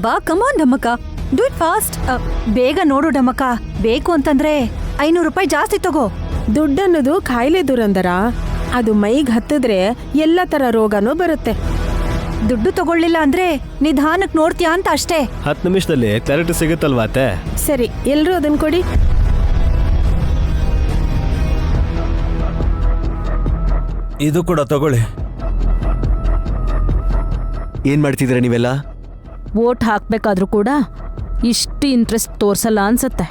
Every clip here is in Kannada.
ಬಾ ಕಮಾನ್ ಡಮ್ಮಕ್ಕ, ಡೂ ಇಟ್ ಫಾಸ್ಟ್. ಬೇಗ ನೋಡು ಡಮ್ಮಕ್ಕ, ಬೇಕು ಅಂತಂದ್ರೆ 500 ರೂಪಾಯಿ ಜಾಸ್ತಿ ತಗೋ. ದುಡ್ಡನ್ನೋದು ಕಾಯಿಲೆ ದುರಂದರ, ಅದು ಮೈಗೆ ಹತ್ತಿದ್ರೆ ಎಲ್ಲ ತರ ರೋಗನೂ ಬರುತ್ತೆ. ದುಡ್ಡು ತಗೊಳ್ಳಿಲ್ಲ ಅಂದ್ರೆ ನಿಧಾನಕ್ ನೋಡ್ತೀಯಾ ಅಂತ ಅಷ್ಟೇ. 10 ನಿಮಿಷದಲ್ಲಿ ಕ್ಲಾರಿಟಿ ಸಿಗುತ್ತಲ್ವಾ ಅತ್ತೆ? ಸರಿ, ಎಲ್ರೂ ಅದನ್ನ ಕೊಡಿ. ಇದು ಕೂಡ ತಗೊಳ್ಳಿ. ಏನ್ ಮಾಡ್ತಿದ್ದೀರಾ ನೀವೆಲ್ಲ? ವೋಟ್ ಹಾಕ್ಬೇಕಾದ್ರೂ ಕೂಡ ಇಷ್ಟು ಇಂಟ್ರೆಸ್ಟ್ ತೋರ್ಸಲ್ಲ ಅನ್ಸುತ್ತೆ.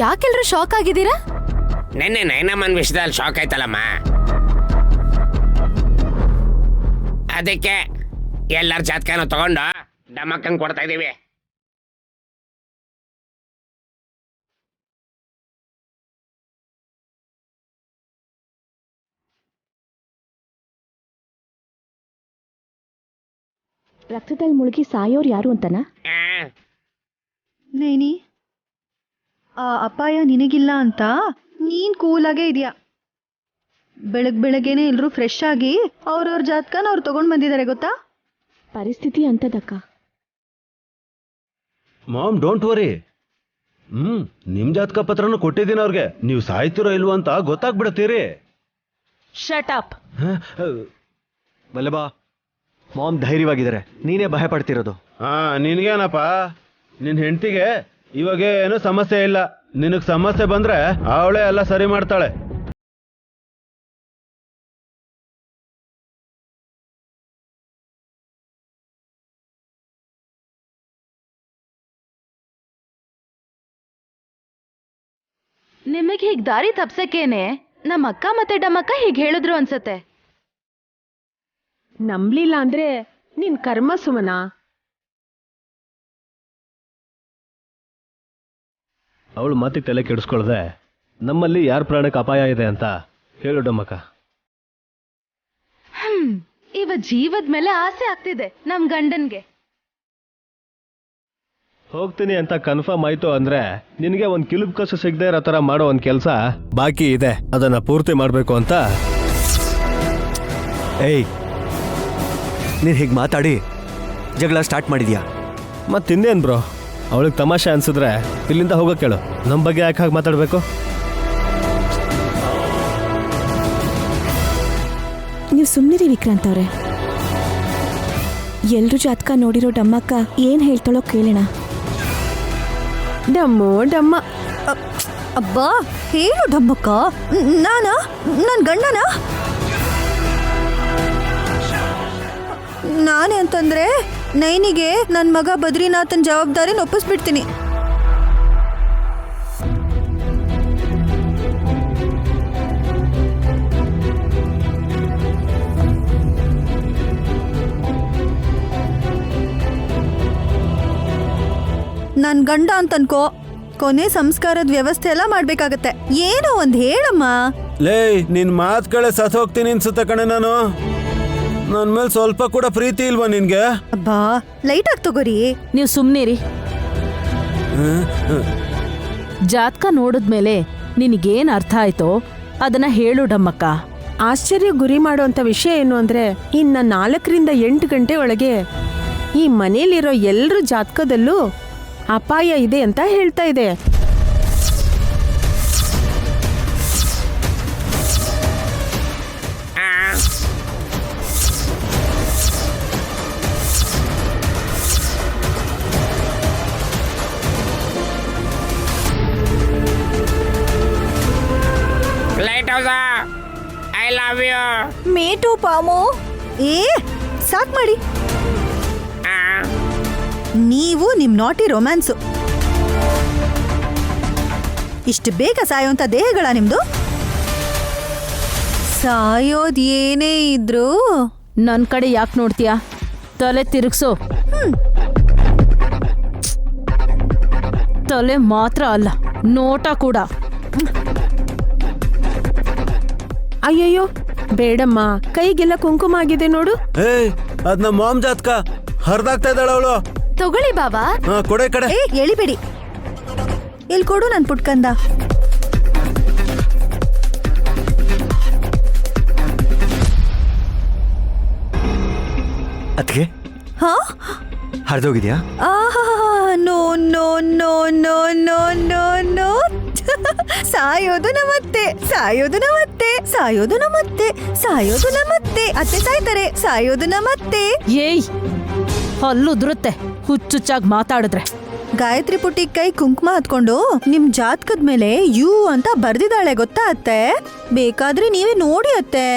ಯಾಕೆಲ್ರು ಶಾಕ್ ಆಗಿದ್ದೀರಾ? ನೆನ್ನೆ ನೈನಮ್ಮನ್ ವಿಷಯದಲ್ಲಿ ಶಾಕ್ ಆಯ್ತಲ್ಲಮ್ಮ, ಅದಕ್ಕೆ ಎಲ್ಲರ ಜಾತಕನೂ ತಗೊಂಡು ಡಮಕ್ಕಂಗ್ ಕೊಡ್ತಾ ಇದೀವಿ. ರಕ್ತದಲ್ಲಿ ಮುಳುಗಿ ಸಾಯೋರು ಯಾರು ಅಂತನಾ? ನೈನಿ, ಆ ಅಪಾಯ ನಿನಗಿಲ್ಲ ಅಂತ ನೀನ್ ಕೂಲಾಗೇ ಇದೆಯಾ. ಬೆಳಗ್ಗೆನೆ ಎಲ್ರೂ ಫ್ರೆಶ್ ಆಗಿ ಅವ್ರವ್ರ ಜಾತಕನ ಅವ್ರು ತಗೊಂಡ್ ಬಂದಿದ್ದಾರೆ ಗೊತ್ತಾ. ಪರಿಸ್ಥಿತಿ ಅಂತದಕ್ಕ. Ma'am don't worry. ನಿಮ್ ಜಾತಕ ಪತ್ರನೂ ಕೊಟ್ಟಿದ್ದೀನಿ ಅವ್ರಿಗೆ. ನೀವು ಸಾಯ್ತಿರೋ ಇಲ್ವೋ ಅಂತ ಗೊತ್ತಾಗ್ಬಿಡತ್ತೀರಿ. Shut up. ಬಲ್ಲಬಾ, ಮಾಮ್ ಧೈರ್ಯವಾಗಿದ್ದಾರೆ, ನೀನೇ ಭಯ ಪಡ್ತಿರೋದು. ನಿನ್ಗೇನಪ್ಪ, ನಿನ್ ಹೆಂಡತಿಗೆ ಇವಾಗ ಏನೂ ಸಮಸ್ಯೆ ಇಲ್ಲ. ನಿನಗ್ ಸಮಸ್ಯೆ ಬಂದ್ರೆ ಅವಳೇ ಎಲ್ಲ ಸರಿ ಮಾಡ್ತಾಳೆ. ನಿಮಗೆ ಹೀಗ್ ದಾರಿ ತಪ್ಸಕ್ಕೇನೆ ನಮ್ಮ ಅಕ್ಕ ಮತ್ತೆ ಡಮ್ಮಕ್ಕ ಹೀಗ್ ಹೇಳಿದ್ರು ಅನ್ಸತ್ತೆ. ನಂಬ್ಲಿಲ್ಲ ಅಂದ್ರೆ ನಿನ್ ಕರ್ಮ ಸುಮನ. ಅವಳು ಮಾತಿಗೆ ತಲೆ ಕೆಡಿಸ್ಕೊಳ್ದೆ ನಮ್ಮಲ್ಲಿ ಯಾರ ಪ್ರಾಣಕ್ಕೆ ಅಪಾಯ ಇದೆ ಅಂತ ಹೇಳು ಡಮ್ಮಕ್ಕ. ಇವ ಜೀವದ ಮೇಲೆ ಆಸೆ ಆಗ್ತಿದೆ ನಮ್ ಗಂಡನ್ಗೆ. ಹೋಗ್ತೀನಿ ಅಂತ ಕನ್ಫರ್ಮ್ ಆಯ್ತು ಅಂದ್ರೆ ನಿನಗೆ ಒಂದು ಕಿಲುಬು ಕಸು ಸಿಗದೆ ಇರೋ ಥರ ಮಾಡೋ ಒಂದು ಕೆಲಸ ಬಾಕಿ ಇದೆ, ಅದನ್ನ ಪೂರ್ತಿ ಮಾಡಬೇಕು ಅಂತ. ಏಯ್, ನೀನ್ ಹೀಗೆ ಮಾತಾಡಿ ಜಗಳ ಸ್ಟಾರ್ಟ್ ಮಾಡಿದ್ಯಾ? ಮತ್ತಿನ್ನೇನು ಬ್ರೋ, ಅವಳಿಗೆ ತಮಾಷೆ ಅನ್ಸಿದ್ರೆ ಇಲ್ಲಿಂದ ಹೋಗೋಕೆ ಕೇಳು. ನಮ್ಮ ಬಗ್ಗೆ ಯಾಕೆ ಹಾಗೆ ಮಾತಾಡಬೇಕು? ನೀವು ಸುಮ್ಮನಿರಿ ವಿಕ್ರಾಂತ್ ಅವ್ರೆ. ಎಲ್ರೂ ಜಾತಕ ನೋಡಿರೋ ಡಮ್ಮಕ್ಕ ಏನ್ ಹೇಳ್ತಾಳೋ ಕೇಳೋಣ. ಡಮ್ಮು ಡಮ್ಮ. ಅಬ್ಬಾ ಹೇಳು ಡಮ್ಮಕ್ಕ, ನನ್ ಗಂಡನ ನಾನೇ ಅಂತಂದ್ರೆ ನೈನಿಗೆ ನನ್ ಮಗ ಬದ್ರಿನಾಥನ್ ಜವಾಬ್ದಾರಿ ಒಪ್ಪಿಸ್ಬಿಡ್ತೀನಿ. ನನ್ ಗಂಡ ಅಂತನ್ಕೋ, ಕೊನೆ ಸಂಸ್ಕಾರದ ವ್ಯವಸ್ಥೆ ಎಲ್ಲ ಮಾಡ್ಬೇಕಾಗತ್ತೆ. ಏನೋ ಒಂದ್ ಹೇಳಮ್ಮ. ಲೇ, ನಿನ್ ಮಾತುಗಳೇ ಸತ್ ಹೋಗ್ತೀನಿ ಅನ್ಸುತ್ತೆ ಕಣೆ. ನಾನು ನನ್ ಮೇಲೆ ಸ್ವಲ್ಪ ಕೂಡ ಪ್ರೀತಿ ಇಲ್ವಾ ನಿನ್ಗೆ? ಅಬ್ಬಾ ಲೈಟ್ ಆಗಿ ತಗೋರಿ. ನೀವು ಸುಮ್ಮನಿರಿ. ಜಾತಕ ನೋಡಿದ್ಮೇಲೆ ನಿನಗೇನ್ ಅರ್ಥ ಆಯ್ತೋ ಅದನ್ನ ಹೇಳು ಡಮ್ಮಕ್ಕ. ಆಶ್ಚರ್ಯ ಗುರಿ ಮಾಡುವಂತ ವಿಷಯ ಏನು ಅಂದ್ರೆ, ಇನ್ನ 4 ರಿಂದ 8 ಗಂಟೆ ಒಳಗೆ ಈ ಮನೇಲಿರೋ ಎಲ್ರ ಜಾತಕದಲ್ಲೂ ಅಪಾಯ ಇದೆ ಅಂತ ಹೇಳ್ತಾ ಇದೆ. Light house, I love you. ಮೇಟು ಪಾಮು. ಸಾಕ್ ಮಾಡಿ. ನೀವು ನಿಮ್ ನಾಟಿ ರೊಮ್ಯಾನ್ಸು. ಇಷ್ಟು ಬೇಗ ಸಾಯೋಂತ ದೇಹಗಳ ನಿಮ್ದು? ಸಾಯೋದ್ ಏನೇ ಇದ್ರು ನನ್ ಕಡೆ ಯಾಕೆ ನೋಡ್ತೀಯಾ? ತಲೆ ತಿರುಗ್ಸು. ತಲೆ ಮಾತ್ರ ಅಲ್ಲ, ನೋಟ ಕೂಡ. ಅಯ್ಯಯ್ಯೋ ಬೇಡಮ್ಮ, ಕೈಗೆಲ್ಲ ಕುಂಕುಮ ಆಗಿದೆ ನೋಡು. ಅದ್ ನಮ್ಮ ಮಾಮ್ ಜಾತಕ ಹರಿದಾಗ್ತಾ ಇದ್ದಾಳ ಅವಳು. ತಗೊಳ್ಳಿ ಬಾಬಾ. ಕೊಡೆ ಕಡೆ. ಎಳಿಬೇಡಿ, ಇಲ್ಲಿ ಕೊಡು ನನ್ ಪುಟ್ಕಂದ. ಅದಕ್ಕೆ ಹಾ ಹರಿದೋಗಿದ್ಯಾ? No no no no no no no ಸಾಯೋದು ನಮ್ಮತ್ತೆ, ಸಾಯೋದು ನಮ್ಮತ್ತೆ, ಸಾಯೋದು ನಮ್ಮತ್ತೆ, ಸಾಯೋದು ನಮ್ಮತ್ತೆ, ಅತ್ತೆ ಸಾಯ್ತಾರೆ, ಸಾಯೋದು ನಮ್ಮತ್ತೆ. ಏಯ್ ಹಲ್ಲುದುರುತ್ತೆ ಹುಚ್ಚುಚ್ಚಾಗಿ ಮಾತಾಡಿದ್ರೆ. ಗಾಯತ್ರಿ ಪುಟ್ಟಿ ಕೈ ಕುಂಕುಮ ಹತ್ಕೊಂಡು ನಿಮ್ ಜಾತಕದ ಮೇಲೆ ಯು ಅಂತ ಬರ್ದಿದ್ದಾಳೆ ಗೊತ್ತಾ ಅತ್ತೆ? ಬೇಕಾದ್ರೆ ನೀವೇ ನೋಡಿ ಅತ್ತೆ.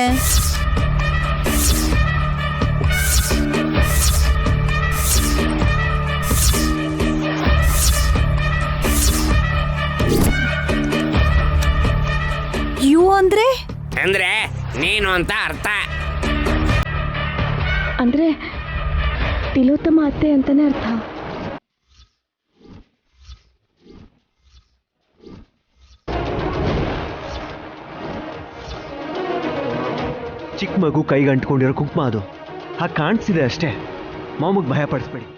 ಯು ಅಂದ್ರೆ ಅಂದ್ರೆ ನೀನು ಅಂತ ಅರ್ಥ. ಅಂದ್ರೆ ತಿಲೋತ್ತಮ ಅತ್ತೆ ಅಂತಾನೆ ಅರ್ಥ. ಚಿಕ್ಕ ಮಗು ಕೈಗೆ ಅಂಟ್ಕೊಂಡಿರೋ ಕುಂಕುಮ ಅದು. ಹಾಗೆ ಕಾಣಿಸ್ತಿದೆ ಅಷ್ಟೇ. ಮಾಮಗ್ ಭಯ ಪಡಿಸ್ಬೇಡಿ.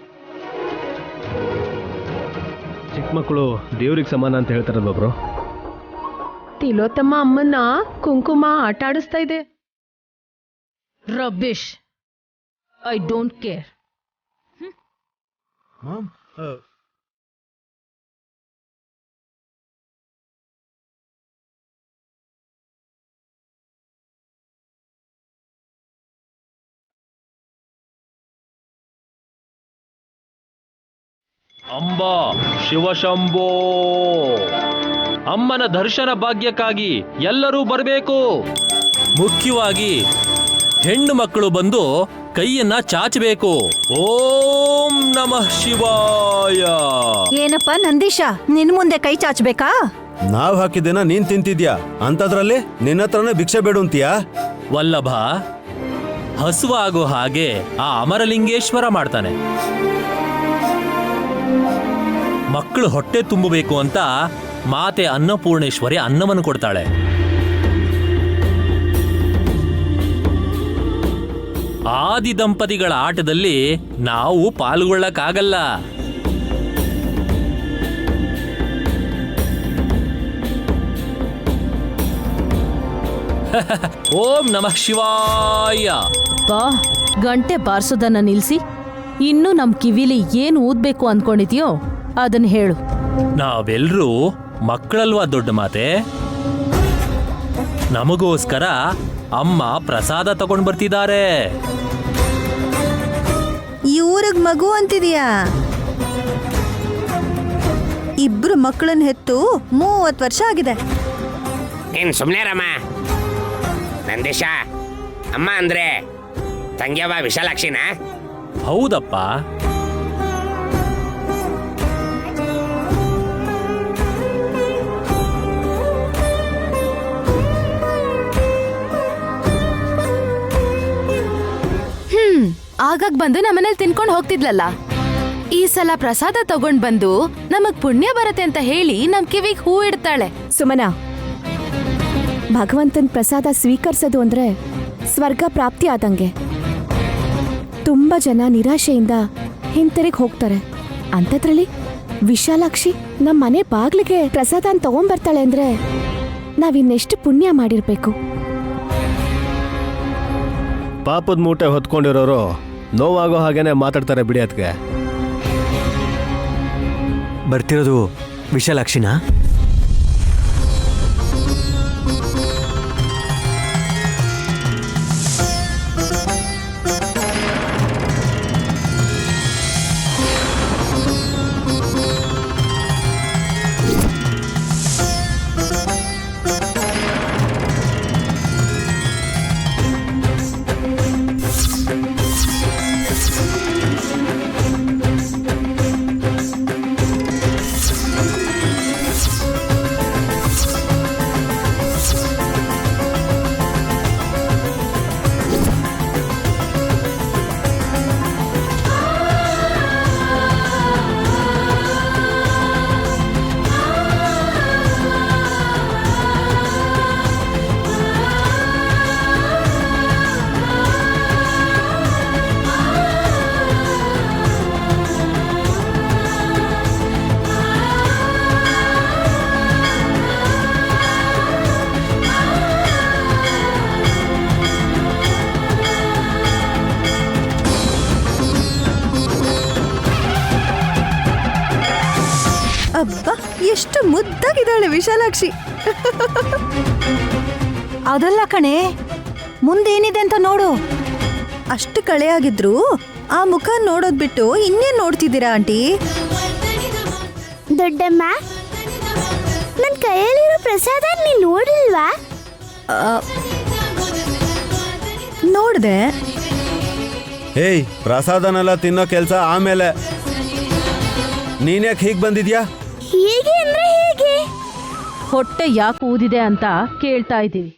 ಚಿಕ್ಕ ಮಕ್ಕಳು ದೇವ್ರಿಗೆ ಸಮಾನ ಅಂತ ಹೇಳ್ತಾರಲ್ವ ಬ್ರೋ? ತಿಲೋತ್ತಮ್ಮ ಅಮ್ಮನ್ನ ಕುಂಕುಮ ಆಟ ಆಡಿಸ್ತಾ ಇದೆ. Rubbish. I don't care. Amba Shivashambho, ಅಮ್ಮನ ದರ್ಶನ ಭಾಗ್ಯಕ್ಕಾಗಿ ಎಲ್ಲರೂ ಬರಬೇಕು. ಮುಖ್ಯವಾಗಿ ಹೆಣ್ಣು ಮಕ್ಕಳು ಬಂದು ಕೈಯನ್ನ ಚಾಚಬೇಕು. ಓಂ ನಮಃ ಶಿವಾಯ. ಏನಪ್ಪ ನಂದೀಶ, ನಿನ್ ಮುಂದೆ ಕೈ ಚಾಚ್ಬೇಕಾ? ನಾವ್ ಹಾಕಿದ್ದೇನ ನೀನ್ ತಿಂತಿದ್ಯಾ? ಅಂತದ್ರಲ್ಲಿ ನಿನ್ನ ಹತ್ರನೇ ಭಿಕ್ಷೆ ಬೇಡು ಅಂತೀಯಾ? ವಲ್ಲಭ, ಹಸುವಾಗೋ ಹಾಗೆ ಆ ಅಮರಲಿಂಗೇಶ್ವರ ಮಾಡ್ತಾನೆ. ಮಕ್ಕಳು ಹೊಟ್ಟೆ ತುಂಬಬೇಕು ಅಂತ ಮಾತೆ ಅನ್ನಪೂರ್ಣೇಶ್ವರಿ ಅನ್ನವನ್ನು ಕೊಡ್ತಾಳೆ. ಆದಿ ದಂಪತಿಗಳ ಆಟದಲ್ಲಿ ನಾವು ಪಾಲ್ಗೊಳ್ಳಕ್ಕಾಗಲ್ಲ. ಓಂ ನಮಃ ಶಿವಾಯ. ಬಾ, ಗಂಟೆ ಬಾರ್ಸೋದನ್ನ ನಿಲ್ಸಿ ಇನ್ನು ನಮ್ ಕಿವಿಲಿ ಏನು ಊದ್ಬೇಕು ಅನ್ಕೊಂಡಿದ್ಯೋ ಅದನ್ನ ಹೇಳು. ನಾವೆಲ್ಲರೂ ಮಕ್ಕಳಲ್ವಾ ದೊಡ್ಡ ಮಾತೆ? ನಮಗೋಸ್ಕರ ಅಮ್ಮ ಪ್ರಸಾದ ತಗೊಂಡ್ ಬರ್ತಿದ್ದಾರೆ. ಇವ್ರಿಗ್ ಮಗು ಅಂತಿದ್ಯಾ? ಇಬ್ರು ಮಕ್ಕಳನ್ನ ಹೆತ್ತು 30 ವರ್ಷ ಆಗಿದೆ. ನೀನ್ ಸುಮ್ನೆ ರಮ್ಮ. ನಂದೀಶ, ಅಮ್ಮ ಅಂದ್ರೆ ತಂಗ್ಯವ ವಿಶಾಲಾಕ್ಷಿನ? ಹೌದಪ್ಪ. ಆಗಾಗ್ ಬಂದು ನಮ್ಮನೇಲಿ ತಿನ್ಕೊಂಡು ಹೋಗ್ತಿದ್ಲಲ್ಲ. ಈ ಸಲ ಪ್ರಸಾದ ತಗೊಂಡ್ ಬಂದು ನಮಗ್ ಪುಣ್ಯ ಬರತ್ತೆ ಅಂತ ಹೇಳಿ ನಮ್ ಕಿವಿಗ್ ಹೂ ಇಡ್ತಾಳೆ. ಸುಮನ, ಭಗವಂತನ್ ಪ್ರಸಾದ ಸ್ವೀಕರಿಸೋದು ಅಂದ್ರೆ ಸ್ವರ್ಗ ಪ್ರಾಪ್ತಿ ಆದಂಗೆ. ತುಂಬಾ ಜನ ನಿರಾಶೆಯಿಂದ ಹಿಂತಿರುಗಿ ಹೋಗ್ತಾರೆ. ಅಂಥದ್ರಲ್ಲಿ ವಿಶಾಲಾಕ್ಷಿ ನಮ್ಮ ಮನೆ ಬಾಗ್ಲಿಗೆ ಪ್ರಸಾದನ್ ತಗೊಂಡ್ಬರ್ತಾಳೆ ಅಂದ್ರೆ ನಾವಿನ್ನೆಷ್ಟು ಪುಣ್ಯ ಮಾಡಿರ್ಬೇಕು. ಪಾಪದ ಮೂಟೆ ಹೊತ್ಕೊಂಡಿರೋರು ನೋವಾಗೋ ಹಾಗೇನೆ ಮಾತಾಡ್ತಾರೆ ಬಿಡಿ. ಅದಕ್ಕೆ ಬರ್ತಿರೋದು ವಿಶಾಲಾಕ್ಷಿನಾ? ಮುದ್ದಾಗಿದ್ದಾಳೆ ವಿಶಾಲಾಕ್ಷಿ. ಅದಲ್ಲ ಕಣೆ, ಮುಂದೇನಿದೆ ಅಂತ ನೋಡು. ಅಷ್ಟು ಕಳೆಯಾಗಿದ್ರು ಆ ಮುಖ ನೋಡೋದ್ ಬಿಟ್ಟು ಇನ್ನೇನ್ ನೋಡ್ತಿದ್ದೀರಾ ಆಂಟಿ? ದೊಡ್ಡಮ್ಮ, ನನ್ ಕೈಯಲ್ಲಿರೋ ಪ್ರಸಾದ ನೀನ್ ನೋಡಿಲ್ವಾ? ನೋಡ್ದೆ. ಏಯ್, ಪ್ರಸಾದನೆಲ್ಲ ತಿನ್ನೋ ಕೆಲ್ಸ ಆಮೇಲೆ. ನೀನ್ಯಾಕೆ ಹೀಗ್ ಬಂದಿದ್ಯಾ? ಹೀಗೆ ಅಂದ್ರೆ ಹೇಗೆ? ಹೊಟ್ಟೆ ಯಾಕೆ ಊದಿದೆ ಅಂತ ಕೇಳ್ತಾ ಇದ್ದೀವಿ.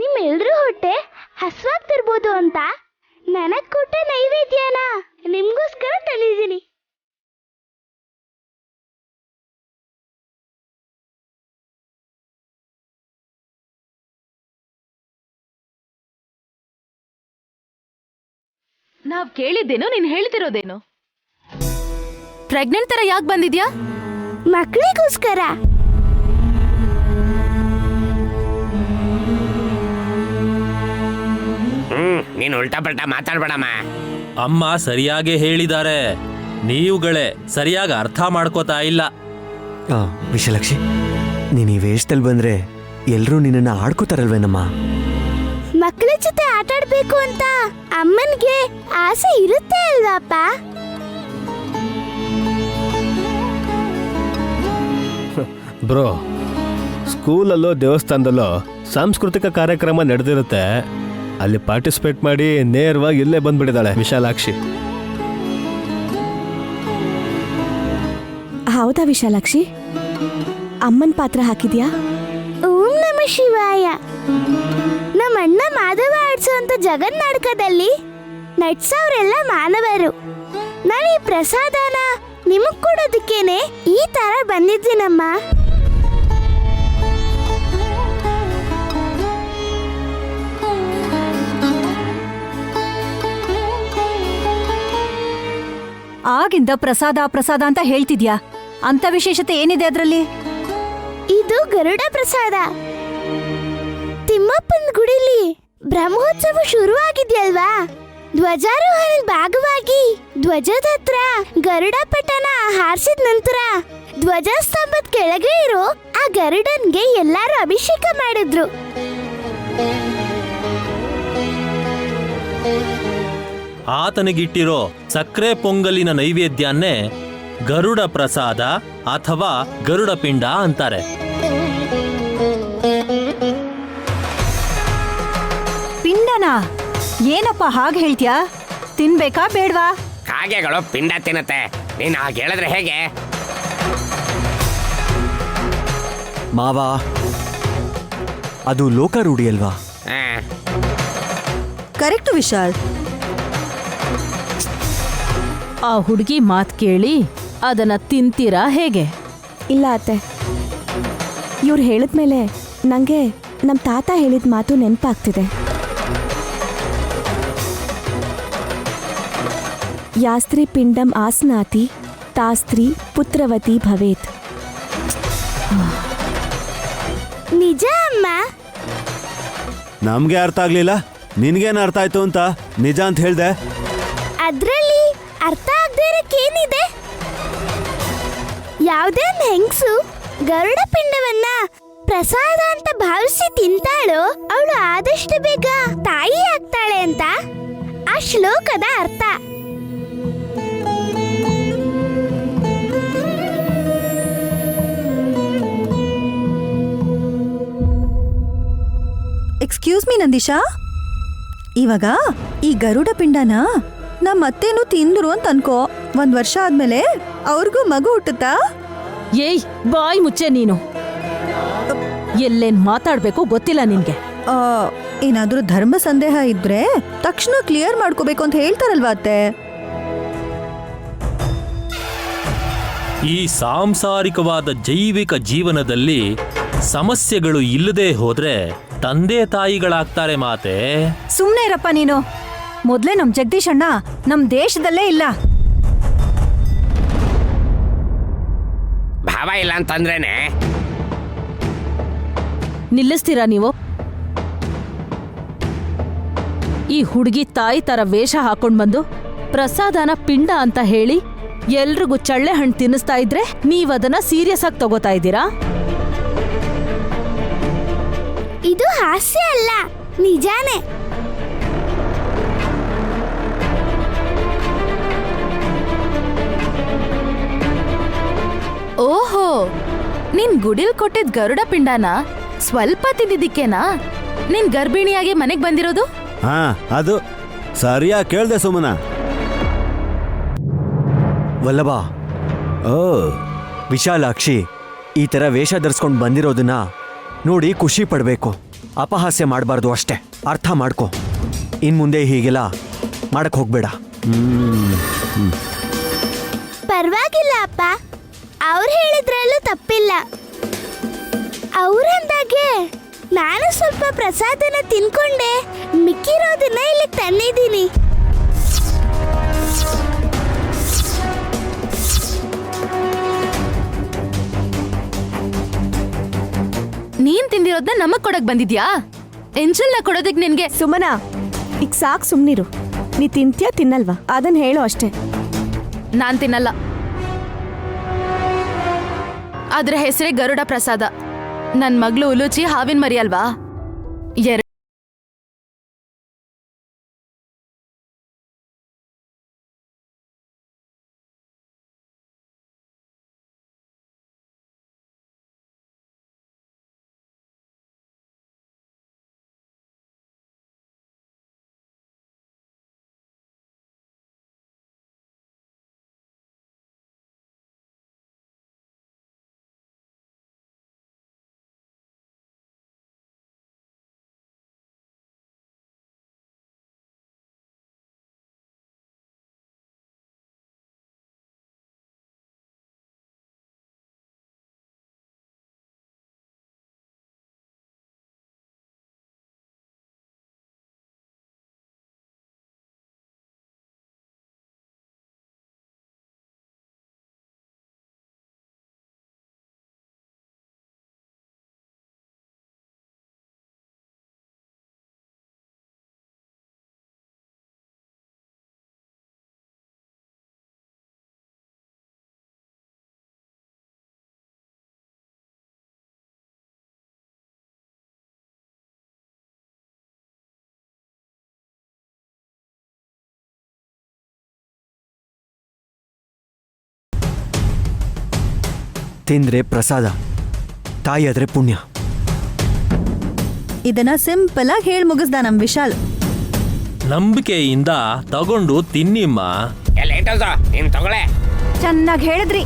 ನಿಮ್ಮೆಲ್ರೂ ಹೊಟ್ಟೆ ಹಸ್ವಾಗ್ತಿರ್ಬೋದು ಅಂತ ನನಗ್ ಕೊಟ್ಟ ನೈವೇದ್ಯನ ನಿಮ್ಗೋಸ್ಕರ ತಂದಿದ್ದೀನಿ. ನಾವ್ ಕೇಳಿದ್ದೇನು, ನೀನ್ ಹೇಳ್ತಿರೋದೇನು? ಪ್ರೆಗ್ನೆಂಟ್ ತರ ಯಾಕೆ ಬಂದಿದ್ಯಾ? ಮಕ್ಕಳಿಗೋಸ್ಕರ. ನೀನು ಉಲ್ಟಾ ಪಲ್ಟಾ ಮಾತಾಡ್ಬೇಡಮ್ಮ. ಅಮ್ಮ ಸರಿಯಾಗಿ ಹೇಳಿದ್ದಾರೆ, ನೀವುಗಳೇ ಸರಿಯಾಗಿ ಅರ್ಥ ಮಾಡ್ಕೋತಾ ಇಲ್ಲ. ವಿಶಾಲಾಕ್ಷಿ, ನೀನು ಈ ವೇಷದಲ್ಲಿ ಬಂದ್ರೆ ಎಲ್ರೂ ನಿನ್ನನ್ನು ಆಡ್ಕೋತಾರಲ್ವೇನಮ್ಮ? ಮಕ್ಕಳ ಜೊತೆ ಆಟಾಡ್ಬೇಕು ಅಂತ ಅಮ್ಮನ್ಗೆ ಆಸೆ ಇರುತ್ತೆ ಅಲ್ವಾಪ್ಪ? ಬ್ರೋ, ಸ್ಕೂಲಲ್ಲೋ ದೇವಸ್ಥಾನದಲ್ಲೋ ಸಾಂಸ್ಕೃತಿಕ ಕಾರ್ಯಕ್ರಮ ನಡೆದಿರುತ್ತೆ, ಅಲ್ಲಿ ಪಾರ್ಟಿಸಿಪೇಟ್ ಮಾಡಿ ನೇರವಾಗಿ ಇಲ್ಲೇ ಬಂದ್ಬಿಟ್ಟಿದ್ದಾಳೆ ವಿಶಾಲಾಕ್ಷಿ. ಹೌದಾ ವಿಶಾಲಾಕ್ಷಿ? ಅಮ್ಮನ್ ಪಾತ್ರ ಹಾಕಿದ್ಯಾ? ಓಂ ನಮ ಶಿವಾಯ. ನಮ್ಮ ಅಣ್ಣ ಮಾಧವ ಆಡ್ಸೋಂತ ಜಗನ್ನಾಟಕದಲ್ಲಿ ನಟ್ಸವ್ರೆಲ್ಲ ಮಾನವರು. ನಾನು ಈ ಪ್ರಸಾದನ ನಿಮಗ್ ಕೊಡೋದಕ್ಕೇನೆ ಈ ತರ ಬಂದಿದ್ದೀನಮ್ಮ. ಆಗಿಂದ ಪ್ರಸಾದ ಪ್ರಸಾದ ಅಂತ ಹೇಳ್ತಿದ್ಯಾ, ಅಂತ ವಿಶೇಷತೆ ಏನಿದೆ ಅದ್ರಲ್ಲಿ? ಇದು ಗರುಡ ಪ್ರಸಾದ. ತಿಮ್ಮಪ್ಪನ ಗುಡಿಲಿ ಬ್ರಹ್ಮೋತ್ಸವ ಶುರು ಆಗಿದ್ಯಲ್ವಾ? ಧ್ವಜಾರೋಹಣದ ಭಾಗವಾಗಿ ಧ್ವಜದ ಹತ್ರ ಗರುಡ ಪಟನ ಹಾರಿಸಿದ ನಂತರ ಧ್ವಜಸ್ತಂಭದ ಕೆಳಗೆ ಇರೋ ಆ ಗರುಡನ್ಗೆ ಎಲ್ಲರೂ ಅಭಿಷೇಕ ಮಾಡಿದ್ರು. ಆತನಿಗಿಟ್ಟಿರೋ ಸಕ್ಕರೆ ಪೊಂಗಲಿನ ನೈವೇದ್ಯನ್ನೇ ಗರುಡ ಪ್ರಸಾದ ಅಥವಾ ಗರುಡ ಪಿಂಡ ಅಂತಾರೆ. ಪಿಂಡನಾ? ಏನಪ್ಪ ಹಾಗೆ ಹೇಳ್ತ್ಯಾ? ತಿನ್ಬೇಕಾ ಬೇಡ್ವಾ? ಕಾಗೆಗಳು ಪಿಂಡ ತಿನ್ನತ್ತೆ, ನೀನು ಹಾಗೆ ಹೇಳಿದ್ರೆ ಹೇಗೆ? ಮಾವ, ಅದು ಲೋಕಾರೂಢಿ ಅಲ್ವಾ? ಕರೆಕ್ಟು ವಿಶಾಲ್. ಆ ಹುಡುಗಿ ಮಾತ್ ಕೇಳಿ ಅದನ್ನ ತಿಂತೀರಾ ಹೇಗೆ? ಇಲ್ಲ ಅತ್ತೆ, ಇವ್ರು ಹೇಳಿದ್ಮೇಲೆ ನಂಗೆ ನಮ್ಮ ತಾತ ಹೇಳಿದ ಮಾತು ನೆನಪಾಗ್ತಿದೆ. ಯಾಸ್ತ್ರಿ ಪಿಂಡಂ ಆಸ್ನಾತಿ ತಾಸ್ತ್ರಿ ಪುತ್ರವತಿ ಭವೇತ್. ನಿಜ ಅಮ್ಮ. ನಮ್ಗೆ ಅರ್ಥ ಆಗ್ಲಿಲ್ಲ, ನಿನ್ಗೇನು ಅರ್ಥ ಆಯ್ತು ಅಂತ ನಿಜ ಅಂತ ಹೇಳ್ದೆ. ಅದ್ರಲ್ಲಿ ಅರ್ಥ ಆಗದೆ ಇರಕ್ಕೇನಿದೆ? ಯಾವುದೇ ಒಂದು ಹೆಂಗಸು ಗರುಡ ಪಿಂಡವನ್ನ ಪ್ರಸಾದ ಅಂತ ಭಾವಿಸಿ ತಿಂತಾಳೋ ಅವಳು ಆದಷ್ಟು ಬೇಗ ತಾಯಿ ಆಗ್ತಾಳೆ ಅಂತ ಆ ಶ್ಲೋಕದ ಅರ್ಥ. ಎಕ್ಸ್ಕ್ಯೂಸ್ ಮೀ ನಂದಿಶಾ, ಇವಾಗ ಈ ಗರುಡ ಪಿಂಡನ ನಮ್ಮ ಅತ್ತೇನು ತಿಂದ್ರು ಅಂತ ಅನ್ಕೋ, 1 ವರ್ಷ ಆದ್ಮೇಲೆ ಅವ್ರಿಗೂ ಮಗು ಹುಟ್ಟುತ್ತಾ? ಏಯ್, ಬಾಯ್ ಮುಚ್ಚೆ ನೀನು. ಎಲ್ಲೇನ್ ಮಾತಾಡ್ಬೇಕು ಗೊತ್ತಿಲ್ಲ ನಿನ್ಗೆ. ಏನಾದ್ರೂ ಧರ್ಮ ಸಂದೇಹ ಇದ್ರೆ ತಕ್ಷಣ ಕ್ಲಿಯರ್ ಮಾಡ್ಕೋಬೇಕು ಅಂತ ಹೇಳ್ತಾರಲ್ವಾ ಅತ್ತೆ? ಈ ಸಾಂಸಾರಿಕವಾದ ಜೈವಿಕ ಜೀವನದಲ್ಲಿ ಸಮಸ್ಯೆಗಳು ಇಲ್ಲದೆ ಹೋದ್ರೆ ತಂದೆ ತಾಯಿಗಳಾಗ್ತಾರೆ ಮಾತೆ. ಸುಮ್ನೆ ಇರಪ್ಪ ನೀನು. ಮೊದ್ಲೇ ನಮ್ ಜಗದೀಶ್ ಅಣ್ಣ ನಮ್ ದೇಶದಲ್ಲೇ ಇಲ್ಲ. ಭಾವ ಇಲ್ಲ ಅಂತಂದ್ರೇನೆ. ನಿಲ್ಲಿಸ್ತೀರಾ ನೀವು? ಈ ಹುಡುಗಿ ತಾಯಿ ತರ ವೇಷ ಹಾಕೊಂಡ್ ಬಂದು ಪ್ರಸಾದನ ಪಿಂಡ ಅಂತ ಹೇಳಿ ಎಲ್ರಿಗೂ ಚಳ್ಳೆ ಹಣ್ಣು ತಿನ್ನಿಸ್ತಾ ಇದ್ರೆ ನೀವದನ್ನ ಸೀರಿಯಸ್ ಆಗಿ ತಗೋತಾ ಇದ್ದೀರಾ? ಇದು ಹಾಸ್ಯ ಅಲ್ಲ, ನಿಜಾನೇ. ಓಹೋ, ನೀನ್ ಗುಡಿಲ್ ಕೊಟ್ಟಿದ್ ಗರುಡ ಪಿಂಡನ ಸ್ವಲ್ಪ ತಿಂದಿದ್ದಕ್ಕೇನಾ ನೀನ್ ಗರ್ಭಿಣಿಯಾಗಿ ಮನೆಗ್ ಬಂದಿರೋದು? ಹಾ, ಅದು ಸರಿಯಾಗಿ ಕೇಳ್ದೆ ಸುಮನ. ವಲ್ಲಭ, ಓ, ವಿಶಾಲಾಕ್ಷಿ ಈ ಥರ ವೇಷ ಧರಿಸ್ಕೊಂಡು ಬಂದಿರೋದನ್ನ ನೋಡಿ ಖುಷಿ ಪಡಬೇಕು, ಅಪಹಾಸ್ಯ ಮಾಡಬಾರ್ದು ಅಷ್ಟೇ. ಅರ್ಥ ಮಾಡ್ಕೊ. ಇನ್ ಮುಂದೆ ಹೀಗೆಲ್ಲ ಮಾಡಕ್ ಹೋಗ್ಬೇಡ. ಪರವಾಗಿಲ್ಲ ಅಪ್ಪ, ಅವ್ರು ಹೇಳಿದ್ರಲ್ಲೂ ತಪ್ಪಿಲ್ಲ. ಅವ್ರಂದಾಗೆ ನಾನು ಸ್ವಲ್ಪ ಪ್ರಸಾದನ ತಿನ್ಕೊಂಡೆ, ಮಿಕ್ಕಿರೋದನ್ನ ಇಲ್ಲಿ ತಂದಿದ್ದೀನಿ. ನೀನ್ ತಿಂದಿರೋದ್ನ ನಮಗ್ ಕೊಡಕ್ ಬಂದಿದ್ಯಾ? ಎಂಜಲ್ನ ಕೊಡೋದಕ್ ನಿನ್ಗೆ ಸುಮನ, ಈಗ ಸಾಕು, ಸುಮ್ನಿರು. ನೀ ತಿಂತ್ಯಾ ತಿನ್ನಲ್ವಾ ಅದನ್ನ ಹೇಳು ಅಷ್ಟೇ. ನಾನ್ ತಿನ್ನಲ್ಲ. ಅದ್ರ ಹೆಸರೇ ಗರುಡ ಪ್ರಸಾದ. ನನ್ ಮಗ್ಳು ಉಲುಚಿ ಹಾವಿನ ಮರಿ ಅಲ್ವಾ? ತಿಂದ್ರೆ ಪ್ರಸಾದ, ತಾಯಿ ಆದ್ರೆ ಪುಣ್ಯ. ಇದನ್ನ ಸಿಂಪಲ್ ಆಗಿ ಹೇಳಿ ಮುಗಿಸ್ದ ನಮ್ ವಿಶಾಲ್. ನಂಬಿಕೆಯಿಂದ ತಗೊಂಡು ತಿನ್ನಿಮ್ಮ. ನೀನ್ ತಗೊಳೆ. ಚೆನ್ನಾಗಿ ಹೇಳಿದ್ರಿ.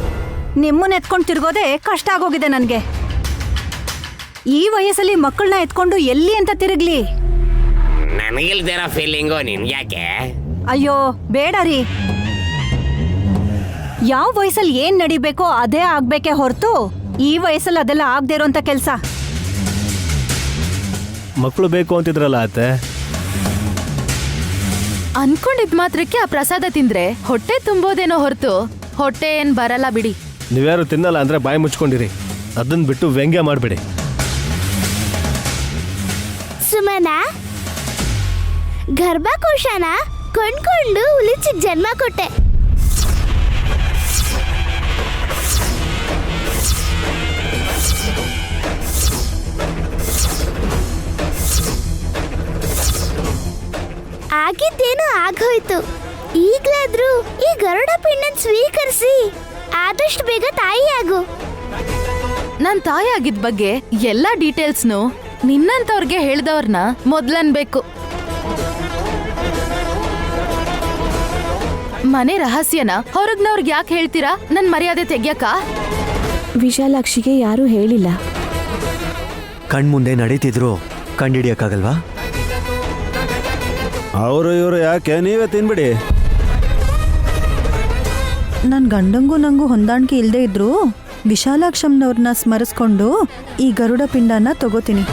ನಿಮ್ಮನ್ನ ಎತ್ಕೊಂಡು ತಿರ್ಗೋದೇ ಕಷ್ಟ ಆಗೋಗಿದೆ ನನ್ಗೆ. ಈ ವಯಸ್ಸಲ್ಲಿ ಮಕ್ಕಳನ್ನ ಎತ್ಕೊಂಡು ಎಲ್ಲಿ ಅಂತ ತಿರುಗ್ಲಿ? ನನಗಿಲ್ದಿರೋ ಫೀಲಿಂಗು ನಿನ್ ಯಾಕೆ? ಅಯ್ಯೋ ಬೇಡ ರೀ. ಯಾವ ವಯಸ್ಸಲ್ಲಿ ಏನ್ ನಡಿಬೇಕೋ ಅದೇ ಆಗ್ಬೇಕೇ ಹೊರತು ಈ ವಯಸ್ಸಲ್ಲಿ ಅದೆಲ್ಲ ಆಗದೆ ಇರೋಂಥ ಕೆಲಸ. ಮಕ್ಕಳು ಬೇಕು ಅಂತಿದ್ರಲ್ಲ ಅತ್ತೆ. ಅನ್ಕೊಂಡಿದ್ ಮಾತ್ರಕ್ಕೆ ಆ ಪ್ರಸಾದ ತಿಂದ್ರೆ ಹೊಟ್ಟೆ ತುಂಬೋದೇನೋ ಹೊರತು ಹೊಟ್ಟೆ ಏನ್ ಬರಲ್ಲ ಬಿಡಿ. ನೀವ್ಯಾರು ತಿನ್ನಲ್ಲ ಅಂದ್ರೆ ಬಾಯಿ ಮುಚ್ಕೊಂಡಿರಿ, ಅದನ್ನ ಬಿಟ್ಟು ವ್ಯಂಗ್ಯ ಮಾಡಬೇಡಿ. ಸುಮನ, ಗರ್ಭಕೋಶನ ಕೊಂಡ್ಕೊಂಡು ಉಲಿಚಿಗೆ ಜನ್ಮ ಕೊಟ್ಟೆ. ಆಗಿದ್ದೇನೋ ಆಗೋಯ್ತು. ಈಗ್ಲಾದ್ರೂ ಈ ಗರುಡ ಪಿಂಡನ್ ಸ್ವೀಕರಿಸಿ ಆದಷ್ಟು ಬೇಗ ತಾಯಿಯಾಗು. ನಾನ್ ತಾಯಿ ಆಗಿದ್ ಬಗ್ಗೆ ಎಲ್ಲಾ ಡೀಟೇಲ್ಸ್ನು ನಿನ್ನಂತವ್ರಿಗೆ ಹೇಳ್ದವ್ರನ್ನ ಮೊದ್ಲನ್ಬೇಕು. ಮನೆ ರಹಸ್ಯನ ಹೊರಗ್ನವ್ರಿಗೆ ಯಾಕೆ ಹೇಳ್ತೀರಾ? ನನ್ ಮರ್ಯಾದೆ ತೆಗ್ಯಕ? ವಿಶಾಲಾಕ್ಷಿಗೆ ಯಾರೂ ಹೇಳಿಲ್ಲ. ಕಣ್ಮುಂದೆ ನಡೀತಿದ್ರು ಕಂಡಿಡಿಯಕ್ಕಾಗಲ್ವಾ? ಅವರು ಇವರು ಯಾಕೆ, ನೀವೇ ತಿನ್ಬಿಡಿ. ನನ್ ಗಂಡಂಗೂ ನಂಗೂ ಹೊಂದಾಣಿಕೆ ಇಲ್ಲದೆ ಇದ್ರು ವಿಶಾಲಾಕ್ಷಮ್ನವ್ರನ್ನ ಸ್ಮರಿಸ್ಕೊಂಡು ಈ ಗರುಡ ಪಿಂಡನ ತಗೋತೀನಿ.